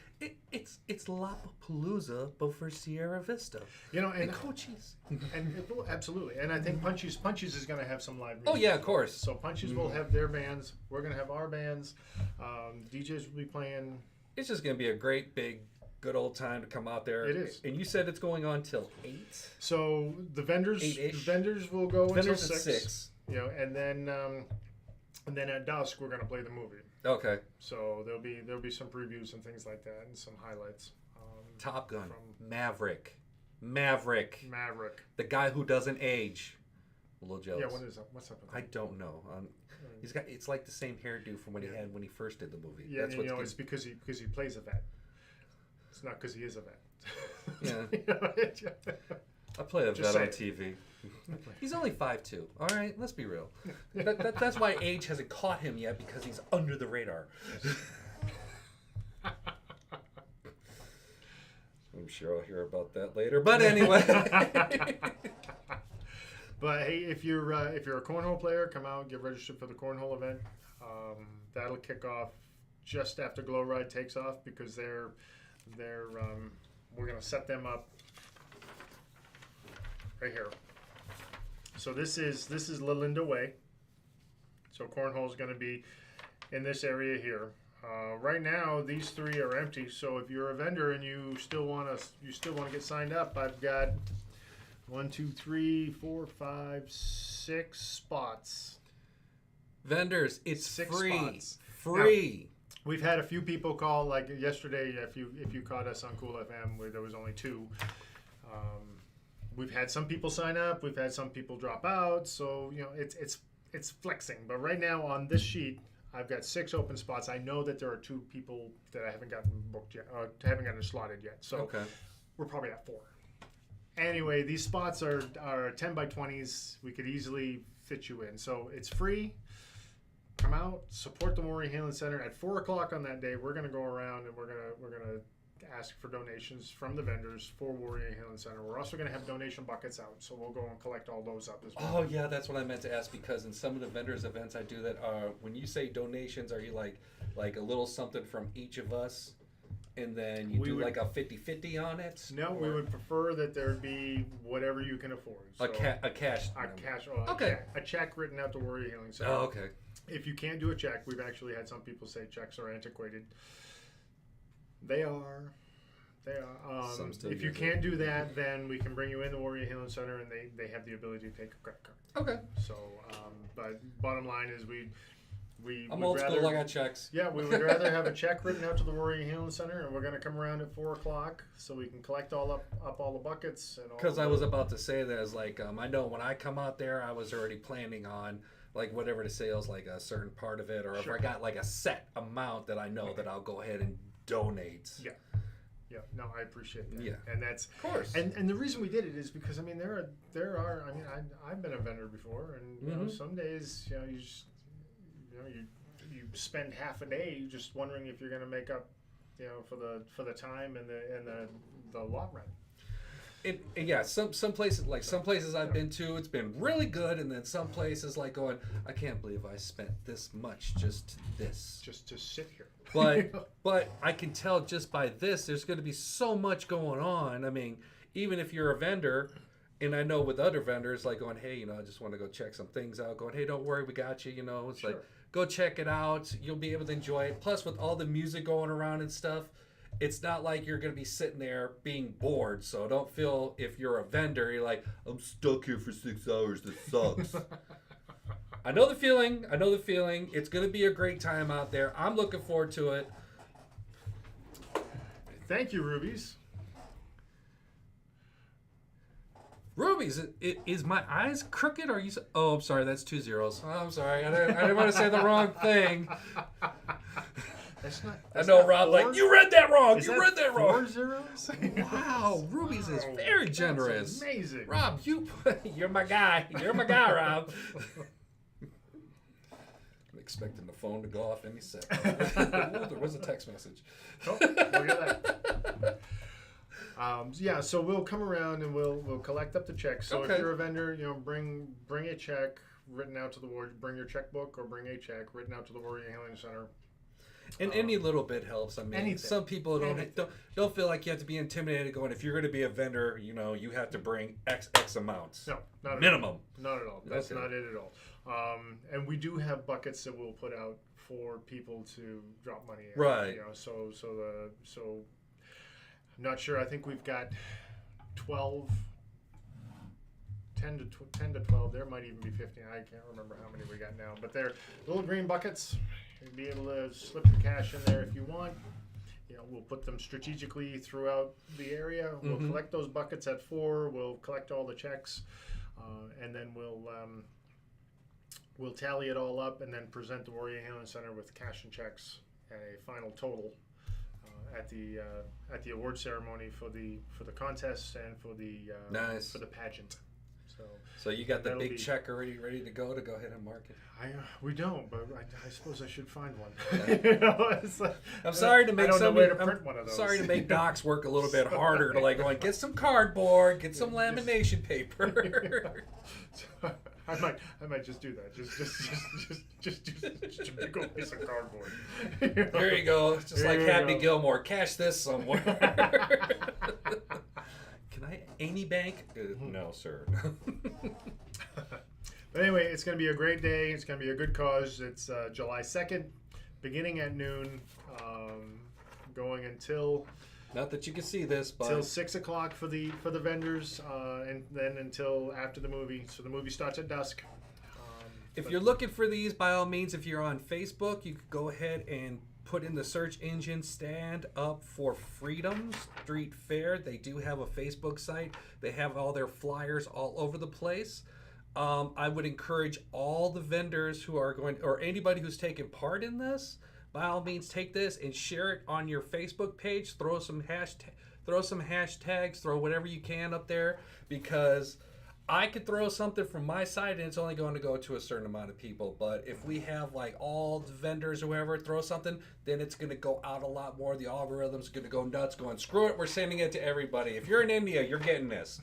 it's Lollapalooza, but for Sierra Vista. And Cochise. and it will, absolutely. And I think Punchies is going to have some live music. Oh yeah, of course. So Punchies will have their bands. We're going to have our bands. DJs will be playing. It's just gonna be a great big good old time to come out there. It is. And you said it's going on till 8. So the vendors 8-ish. will go Vendors until at 6. And then at dusk we're going to play the movie. Okay. So there'll be some previews and things like that, and some highlights. Top Gun. From Maverick. Maverick. The guy who doesn't age. A little jealous. Yeah, what is up? What's up with that? I don't know. It's like the same hairdo from when he had when he first did the movie. Yeah, That's what's it's because he plays a vet. It's not because he is a vet. Yeah. I play a Just vet on saying. TV. He's only 5'2". All right, let's be real. That's why age hasn't caught him yet, because he's under the radar. I'm sure I'll hear about that later. But anyway. But hey, if you're a cornhole player, come out, get registered for the cornhole event. That'll kick off just after Glow Ride takes off, because we're gonna set them up right here. So this is Lalinda Way. So cornhole is gonna be in this area here. Right now, these 3 are empty. So if you're a vendor and you still want to get signed up, I've got 1, 2, 3, 4, 5, 6 spots. Vendors, it's 6 free. spots. Free. Now, we've had a few people call, like yesterday. If you caught us on Cool FM, where there was only 2. We've had some people sign up. We've had some people drop out. So it's flexing. But right now on this sheet, I've got 6 open spots. I know that there are 2 people that I haven't gotten booked yet, haven't gotten slotted yet. So Okay. we're probably at 4. Anyway, these spots are 10 by 20s. We could easily fit you in. So it's free. Come out, support the Warrior Healing Center at 4 o'clock on that day. We're gonna go around and we're gonna ask for donations from the vendors for Warrior Healing Center. We're also gonna have donation buckets out, so we'll go and collect all those up as well. Oh yeah, that's what I meant to ask, because in some of the vendors events I do that, when you say donations, are you like a little something from each of us, and then you do like a 50-50 on it? No, we would prefer that there be whatever you can afford. So a cash. Okay. A check written out to Warrior Healing Center. Oh, okay. If you can't do a check, we've actually had some people say checks are antiquated. They are. If you can't do that, then we can bring you in the Warrior Healing Center, and they have the ability to take a credit card. Okay. So, but bottom line is I'm old school. I got checks. Yeah, we would rather have a check written out to the Warrior Healing Center, and we're going to come around at 4 o'clock so we can collect up all the buckets. Because I was about to say that, as like, I know when I come out there, I was already planning on like whatever the sales, like a certain part of it, or Sure. if I got like a set amount that I know that I'll go ahead and donate. Yeah. Yeah, no, I appreciate that. Yeah. And that's Of course. and the reason we did it is because there are I mean I've been a vendor before, and you know, some days you spend half a day just wondering if you're going to make up for the time and the lot rent. Some places I've been to, it's been really good, and then some places like going, I can't believe I spent this much just this. Just to sit here. But I can tell just by this, there's going to be so much going on. I mean, even if you're a vendor, and I know with other vendors, like going, hey, I just want to go check some things out. Going, hey, don't worry, we got you. It's Sure. like, go check it out. You'll be able to enjoy it. Plus, with all the music going around and stuff, it's not like you're going to be sitting there being bored. So don't feel, if you're a vendor, you're like, I'm stuck here for 6 hours. This sucks. I know the feeling. It's going to be a great time out there. I'm looking forward to it. Thank you, Rubies. Rubies, is my eyes crooked? Or are you? Oh, I'm sorry. That's 2 zeros. Oh, I'm sorry. I didn't want to say the wrong thing. That's not. I know, Rob. Like, you read that wrong. Is You that read that wrong. 4 zeros? Wow, Rubies is very generous. That's amazing. Rob, you're my guy. You're my guy, Rob. I'm expecting the phone to go off any second. There was a text message. Oh, look at that. So we'll come around and we'll collect up the checks. So Okay. if you're a vendor, bring a check written out to the Warrior. Bring your checkbook or bring a check written out to the Warrior Healing Center. And any little bit helps. I mean, anything. some people don't feel like you have to be intimidated. Going, if you're going to be a vendor, you have to bring X amounts. No, not minimum. At all. Not at all. That's Okay. not it at all. And we do have buckets that we'll put out for people to drop money in. Right. So I'm not sure. I think we've got 12. 10 to 12. There might even be 15. I can't remember how many we got now. But they're little green buckets. You'll be able to slip your cash in there if you want. We'll put them strategically throughout the area. We'll collect those buckets at 4. We'll collect all the checks, and then we'll tally it all up and then present the Warrior Healing Center with cash and checks and a final total at the award ceremony for the contest and for the Nice. for the pageant. So you got the that'll big be- check already ready to go ahead and mark it. We don't, but I suppose I should find one. Yeah. It's like, I'm sorry to I make don't know some. where to I'm print one of those. sorry to make docs work a little bit harder. To like going get some cardboard, get some lamination paper. I might just do that. Just a big old piece of cardboard. There you go. Just There like you Happy go. Gilmore. Cash this somewhere. Can I Amy Bank? No, sir. But anyway, it's going to be a great day. It's going to be a good cause. It's July 2nd, beginning at noon, going until Not that you can see this, but till 6 o'clock for the vendors, and then until after the movie. So the movie starts at dusk. if But- you're looking for these, by all means, if you're on Facebook, you could go ahead and put in the search engine Stand Up for Freedom Street Fair. They do have a Facebook site. They have all their flyers all over the place. I would encourage all the vendors who are going, or anybody who's taking part in this, by all means, take this and share it on your Facebook page. Throw some hashtags, throw whatever you can up there, because I could throw something from my side and it's only going to go to a certain amount of people. But if we have like all the vendors or whoever throw something, then it's going to go out a lot more. The algorithm's going to go nuts, going, screw it, we're sending it to everybody. If you're in India, you're getting this.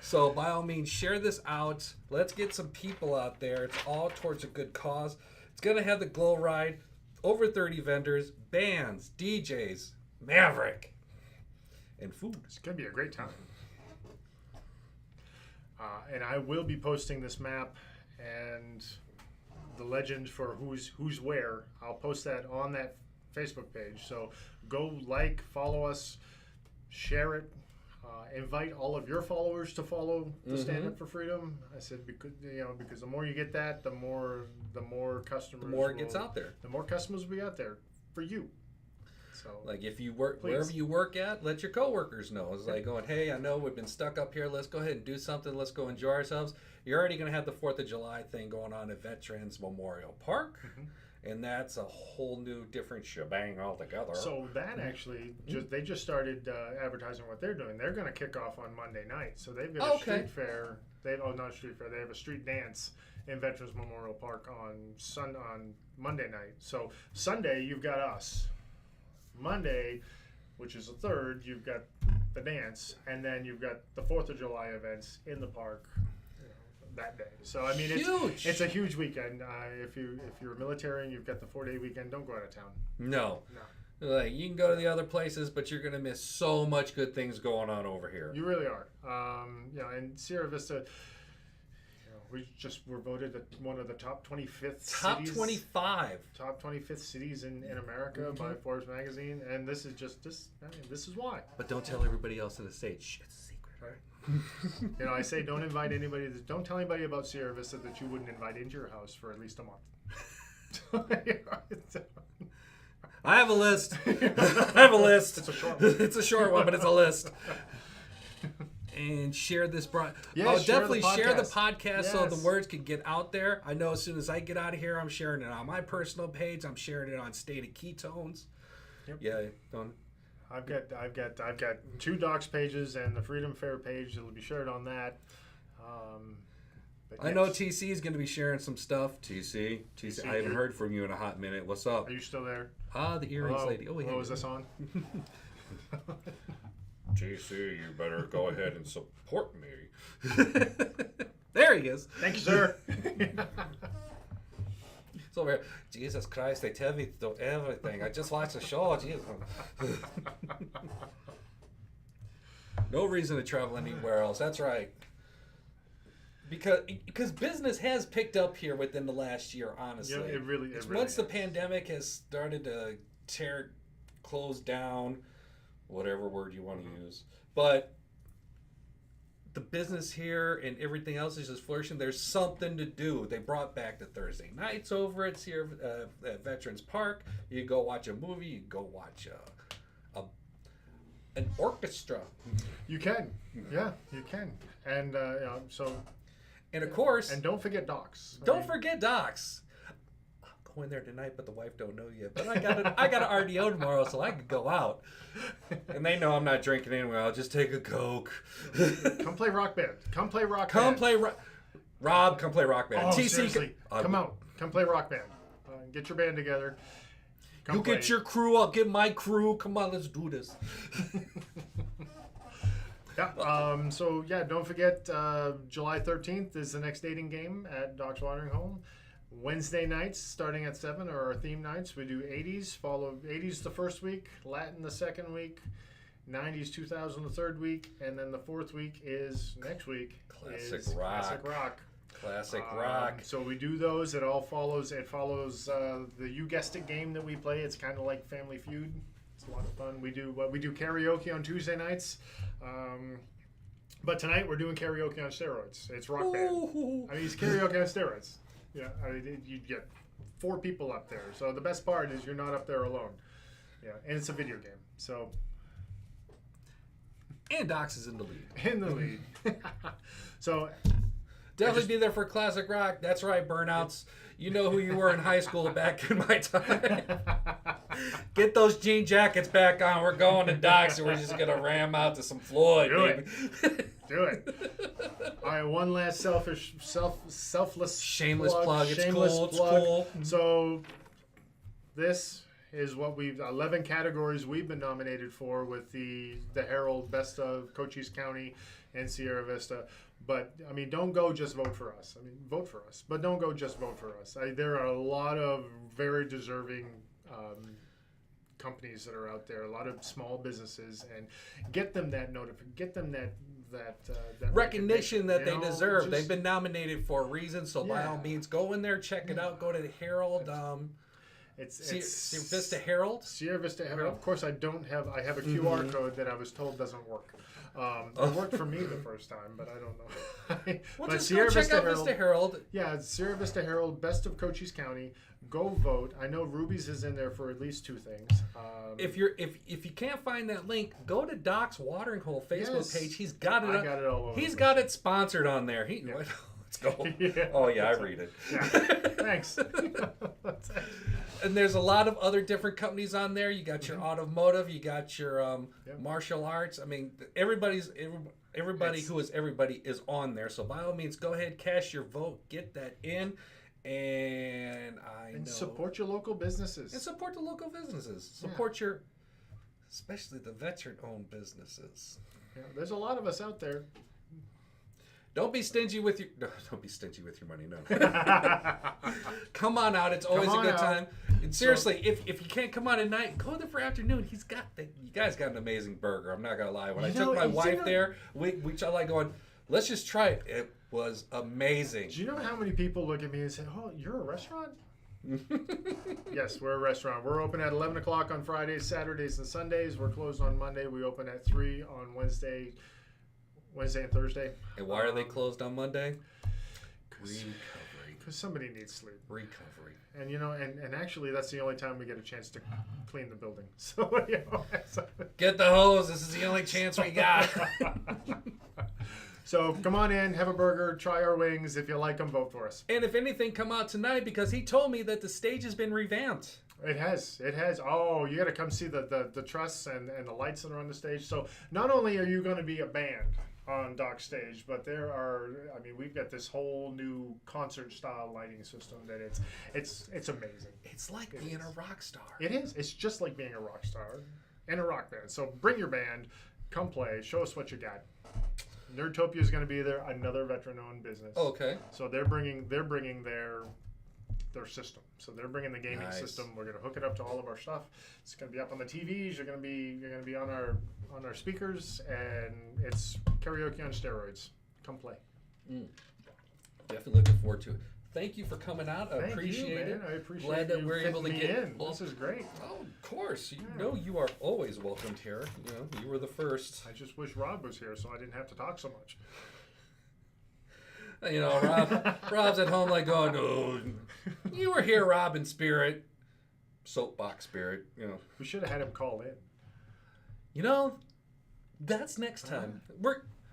So by all means, share this out. Let's get some people out there. It's all towards a good cause. It's going to have the glow ride, over 30 vendors, bands, DJs, Maverick, and food. It's going to be a great time. And I will be posting this map and the legend for who's where. I'll post that on that Facebook page. So go like, follow us, share it. Invite all of your followers to follow the Stand Up for Freedom. I said because the more you get that, the more customers. The more it gets out there. The more customers will be out there for you. So Like if you work Please. wherever you work at, let your coworkers know. It's like going, hey, I know we've been stuck up here. Let's go ahead and do something. Let's go enjoy ourselves. You're already going to have the 4th of July thing going on at Veterans Memorial Park. And that's a whole new different shebang altogether. So that actually, they just started advertising what they're doing. They're going to kick off on Monday night. So they've got a street fair. Not a street fair. They have a street dance in Veterans Memorial Park on Monday night. So Sunday you've got us. Monday, which is the 3rd, you've got the dance, and then you've got the 4th of July events in the park. That day. So I mean, Huge. it's a huge weekend. If you're military and you've got the 4-day weekend, don't go out of town. No. No, Like you can go to the other places, but you're going to miss so much good things going on over here. you really are. And Sierra Vista, we're voted one of the top 25th Top cities. 25. Top 25th cities in America by Forbes magazine, and this is just this. I mean, this is why. But don't tell everybody else in the state. Shh, it's a secret. Right. I say don't invite anybody. Don't tell anybody about Sierra Vista that you wouldn't invite into your house for at least a month. I have a list. I have a list. It's a short one. It's a short one, but it's a list. And share this Yes, definitely share the podcast so the Yes. words can get out there. I know as soon as I get out of here, I'm sharing it on my personal page. I'm sharing it on State of Ketones. Yep. Yeah, don't. I've got 2 docs pages and the Freedom Fair page. It'll be shared on that. But I know yes. TC is going to be sharing some stuff. TC, I haven't heard from you in a hot minute. What's up? Are you still there? The earrings lady. Oh, yeah. Is this on? TC, you better go ahead and support me. There he is. Thank you, sir. It's over here. Jesus Christ, they tell me to do everything. I just watched the show. Jesus. No reason to travel anywhere else. That's right. Because business has picked up here within the last year, honestly. Yeah, it really Once the has. pandemic has started to close down, whatever word you want to use, but the business here and everything else is just flourishing. There's something to do. They brought back the Thursday nights over at Veterans Park. You go watch a movie. You go watch an orchestra. You can. Yeah, you can. And and of course, don't forget docs. don't forget docs. go in there tonight, but the wife don't know yet. But I got an RDO tomorrow, so I could go out. And they know I'm not drinking anyway. I'll just take a Coke. Come play Rock Band. Come play Rock Come Band. play Rob, come play Rock Band. Oh, TC, seriously. Come out. Come play Rock Band. Get your band together. Come You play. get your crew, I'll get my crew. Come on, let's do this. Yeah. So yeah, don't forget July 13th is the next dating game at Doc's Watering Home. Wednesday nights starting at 7 are our theme nights. We do 80s, follow 80s the first week, Latin the second week, 90s 2000 the third week, and then the fourth week is next week. Classic is rock. Classic rock. Classic rock. So we do those. It follows the You Guessed It game that we play. It's kind of like Family Feud. It's a lot of fun. We do karaoke on Tuesday nights. But tonight we're doing karaoke on steroids. It's Rock Band. I mean, it's karaoke on steroids. Yeah, I mean, you get 4 people up there. So the best part is you're not up there alone. Yeah, and it's a video game. So. And Docs is in the lead. In the lead. So. Definitely be there for classic rock. That's right, burnouts. You know who you were in high school back in my time. Get those jean jackets back on. We're going to Doc's and we're just going to ram out to some Floyd, Do baby. Do it. All right, one last selfless, Shameless plug. It's shameless cool. It's plug. cool. So this is what 11 categories we've been nominated for with the Herald Best of Cochise County and Sierra Vista. But, I mean, don't go just vote for us. I mean, vote for us. But don't go just vote for us. There are a lot of very deserving companies that are out there, a lot of small businesses, and get them that recognition that they you know, deserve. They've been nominated for a reason, so by Yeah. all means, go in there, check it out. Go to the Herald. Sierra Vista Herald. Sierra Vista Herald. Of course, I have a QR code that I was told doesn't work. It worked for me the first time, but I don't know. Well, But just go check out Vista Herald. Yeah, it's Sierra Vista Herald, Best of Cochise County. Go vote. I know Ruby's is in there for at least 2 things. If you can't find that link, go to Doc's Watering Hole Facebook page. He's got it. I got it all over. He's got it sponsored on there. Let's go. Yeah. Oh yeah, I read it. Yeah. Thanks. And there's a lot of other different companies on there. You got your automotive, you got your martial arts. I mean, everybody who is everybody is on there. So by all means, go ahead, cast your vote, get that in, and support your local businesses. And support the local businesses. Support especially the veteran-owned businesses. Yeah, there's a lot of us out there. Don't be stingy with your money. No. Come on out. It's always a good time. And seriously, if you can't come on at night, go there for afternoon. You guys got an amazing burger. I'm not gonna lie. When I took my wife there, we tried like going, let's just try it. It was amazing. Do you know how many people look at me and say, "Oh, you're a restaurant"? Yes, we're a restaurant. We're open at 11 o'clock on Fridays, Saturdays, and Sundays. We're closed on Monday. We open at 3 on Wednesday and Thursday. And why are they closed on Monday? Recovery. Because somebody needs sleep. Recovery. And and actually that's the only time we get a chance to clean the building. So get the hose. This is the only chance we got. So come on in, have a burger, try our wings. If you like them, vote for us. And if anything, come out tonight because he told me that the stage has been revamped. It has. Oh, you got to come see the truss and the lights that are on the stage. So not only are you going to be a band on Doc's stage, but we've got this whole new concert style lighting system that it's amazing. It's like being a rock star. It is. It's just like being a rock star and a rock band. So bring your band, come play, show us what you got. Nerdtopia is going to be there, another veteran-owned business. Okay. So they're bringing their system. So they're bringing the gaming system. We're going to hook it up to all of our stuff. It's going to be up on the TVs. You're going to be on our speakers, and it's karaoke on steroids. Come play. Definitely looking forward to it. Thank you for coming out. I Thank appreciate you, it. Man. I appreciate Glad that you we're able to fitting get me in. This is great. Oh, of course. You know you are always welcomed here. You know, you were the first. I just wish Rob was here so I didn't have to talk so much. You know, Rob's at home like going, oh, you were here, Rob, in spirit. Soapbox spirit, you know. We should have had him call in. You know, that's next time.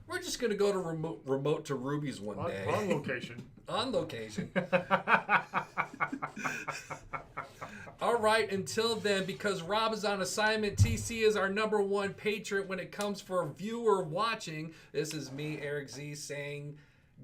We're just gonna go to remote to Ruby's one day. On location. On location. All right, until then, because Rob is on assignment, TC is our #1 patron when it comes for viewer watching. This is me, Erik Z, saying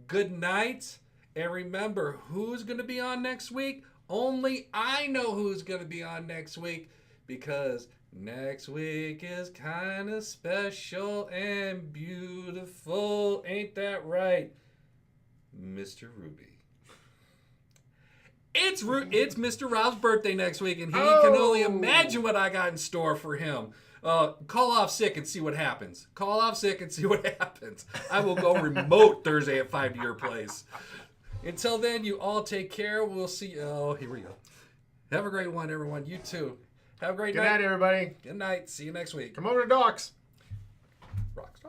good night. And remember, who's going to be on next week? Only I know who's going to be on next week, because next week is kind of special and beautiful. Ain't that right, Mr. Ruby? It's Mr. Rob's birthday next week, and he can only imagine what I got in store for him. Call off sick and see what happens. Call off sick and see what happens. I will go remote Thursday at 5 to your place. Until then, you all take care. We'll see. Oh, here we go. Have a great one, everyone. You too. Have a great night. Good night, everybody. Good night. See you next week. Come over to Docs.